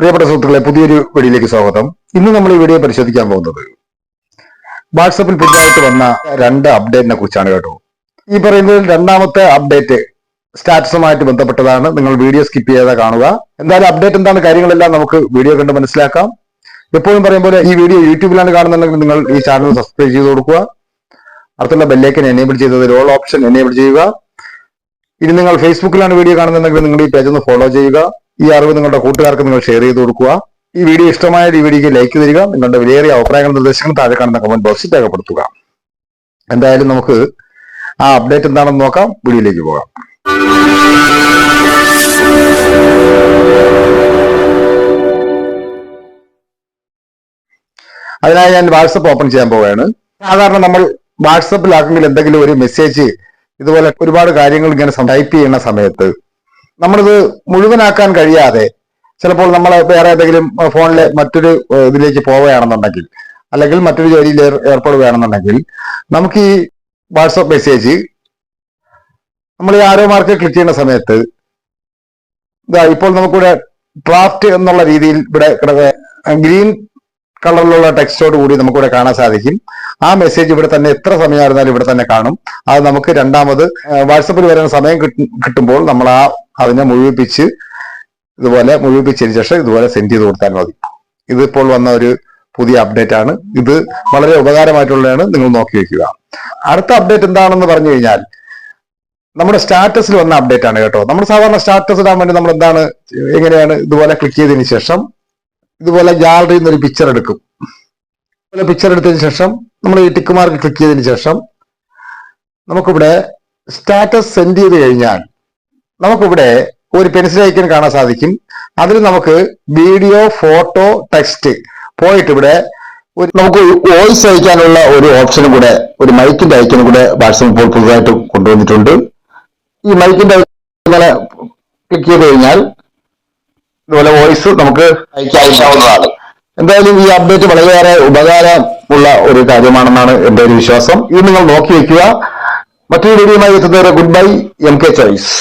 പ്രിയപ്പെട്ട സുഹൃത്തുക്കളെ, പുതിയൊരു വീഡിയോയിലേക്ക് സ്വാഗതം. ഇന്ന് നമ്മൾ ഈ വീഡിയോ പരിശോധിക്കാൻ പോകുന്നത് വാട്സപ്പിൽ പുതിയതായിട്ട് വന്ന 2 അപ്ഡേറ്റിനെ കുറിച്ചാണ് കേട്ടോ. ഈ പറയുന്നതിൽ രണ്ടാമത്തെ അപ്ഡേറ്റ് സ്റ്റാറ്റസുമായിട്ട് ബന്ധപ്പെട്ടതാണ്. നിങ്ങൾ വീഡിയോ സ്കിപ്പ് ചെയ്യാതെ കാണുക. എന്തായാലും അപ്ഡേറ്റ് എന്താണ് കാര്യങ്ങളെല്ലാം നമുക്ക് വീഡിയോ കണ്ട് മനസ്സിലാക്കാം. എപ്പോഴും പറയും പോലെ ഈ വീഡിയോ യൂട്യൂബിലാണ് കാണുന്നുണ്ടെങ്കിൽ നിങ്ങൾ ഈ ചാനൽ സബ്സ്ക്രൈബ് ചെയ്ത് കൊടുക്കുക. അടുത്തുള്ള ബെല്ലൈക്കൻ എനേബിൾ ചെയ്തതിൽ ഓൾ ഓപ്ഷൻ എനേബിൾ ചെയ്യുക. ഇനി നിങ്ങൾ ഫേസ്ബുക്കിലാണ് വീഡിയോ കാണുന്നുണ്ടെങ്കിൽ നിങ്ങൾ ഈ പേജ് ഒന്ന് ഫോളോ ചെയ്യുക. ഈ അറിവ് നിങ്ങളുടെ കൂട്ടുകാർക്ക് നിങ്ങൾ ഷെയർ ചെയ്ത് കൊടുക്കുക. ഈ വീഡിയോ ഇഷ്ടമായാൽ ഈ വീഡിയോക്ക് ലൈക്ക് തരിക. നിങ്ങളുടെ വിലയേറിയ അഭിപ്രായങ്ങൾ നിർദ്ദേശങ്ങൾ താഴെ കാണുന്ന കമന്റ് ബോക്സിൽ രേഖപ്പെടുത്തുക. എന്തായാലും നമുക്ക് ആ അപ്ഡേറ്റ് എന്താണെന്ന് നോക്കാം. വീഡിയോയിലേക്ക് പോകാം. അതിനായി ഞാൻ വാട്സപ്പ് ഓപ്പൺ ചെയ്യാൻ പോവുകയാണ്. സാധാരണ നമ്മൾ വാട്സപ്പിലാണെങ്കിൽ എന്തെങ്കിലും ഒരു മെസ്സേജ് ഇതുപോലെ ഒരുപാട് കാര്യങ്ങൾ ഇങ്ങനെ ടൈപ്പ് ചെയ്യുന്ന സമയത്ത് നമ്മളിത് മുഴുവനാക്കാൻ കഴിയാതെ ചിലപ്പോൾ നമ്മൾ വേറെ ഏതെങ്കിലും ഫോണിലെ മറ്റൊരു ഇതിലേക്ക് പോവുകയാണെന്നുണ്ടെങ്കിൽ, അല്ലെങ്കിൽ മറ്റൊരു ജോലിയിൽ ഏർപ്പെടുകയാണെന്നുണ്ടെങ്കിൽ, നമുക്ക് ഈ വാട്സപ്പ് മെസ്സേജ് നമ്മൾ ഈ ആരോ മാർക്ക് ക്ലിക്ക് ചെയ്യുന്ന സമയത്ത് ഇപ്പോൾ നമുക്കിവിടെ ഡ്രാഫ്റ്റ് എന്നുള്ള രീതിയിൽ ഇവിടെ ഗ്രീൻ കളറിലുള്ള ടെക്സ്റ്റോട് കൂടി നമുക്കിവിടെ കാണാൻ സാധിക്കും. ആ മെസ്സേജ് ഇവിടെ തന്നെ എത്ര സമയമായിരുന്നാലും ഇവിടെ തന്നെ കാണും. അത് നമുക്ക് രണ്ടാമത് വാട്സപ്പിൽ വരുന്ന സമയം കിട്ടുമ്പോൾ നമ്മൾ അതിനെ ഇതുപോലെ മുഴുവിപ്പിച്ചതിന് ശേഷം ഇതുപോലെ സെൻഡ് ചെയ്ത് കൊടുത്താൽ മതി. ഇതിപ്പോൾ വന്ന ഒരു പുതിയ അപ്ഡേറ്റ് ആണ്. ഇത് വളരെ ഉപകാരമായിട്ടുള്ളതാണ്. നിങ്ങൾ നോക്കി വെക്കുക. അടുത്ത അപ്ഡേറ്റ് എന്താണെന്ന് പറഞ്ഞു കഴിഞ്ഞാൽ നമ്മുടെ സ്റ്റാറ്റസിൽ വന്ന അപ്ഡേറ്റ് ആണ് കേട്ടോ. നമ്മൾ സാധാരണ സ്റ്റാറ്റസ് ഇടാൻ വേണ്ടി നമ്മൾ എങ്ങനെയാണ് ഇതുപോലെ ക്ലിക്ക് ചെയ്തതിന് ശേഷം ഇതുപോലെ ഗാലറിയിൽ നിന്ന് ഒരു പിക്ചർ എടുക്കും. പിക്ചർ എടുത്തതിന് ശേഷം നമ്മൾ ഈ ടിക്ക് മാർക്ക് ക്ലിക്ക് ചെയ്തതിന് ശേഷം നമുക്കിവിടെ സ്റ്റാറ്റസ് സെൻഡ് ചെയ്ത് കഴിഞ്ഞാൽ നമുക്കിവിടെ ഒരു പെൻസിൽ ഐക്കൺ കാണാൻ സാധിക്കും. അതിൽ നമുക്ക് വീഡിയോ, ഫോട്ടോ, ടെക്സ്റ്റ് പോയിട്ട് ഇവിടെ നമുക്ക് വോയിസ് അയക്കാനുള്ള ഒരു ഓപ്ഷനും കൂടെ, ഒരു മൈക്കിന്റെ ഐക്കനും കൂടെ വാട്സപ്പ് ഇപ്പോൾ പുതുതായിട്ട് കൊണ്ടുവന്നിട്ടുണ്ട്. ഈ മൈക്കിന്റെ ഇങ്ങനെ ക്ലിക്ക് ചെയ്ത് കഴിഞ്ഞാൽ ഇതുപോലെ വോയിസ് നമുക്ക് അയക്കാവുന്നതാണ്. എന്തായാലും ഈ അപ്ഡേറ്റ് വളരെയേറെ ഉപകാരമുള്ള ഒരു കാര്യമാണെന്നാണ് എന്റെ ഒരു വിശ്വാസം. ഇത് നിങ്ങൾ നോക്കി വെക്കുക. മറ്റൊരു വീഡിയോയുമായി എത്തുന്നവരെ ഗുഡ് ബൈ. MK choice.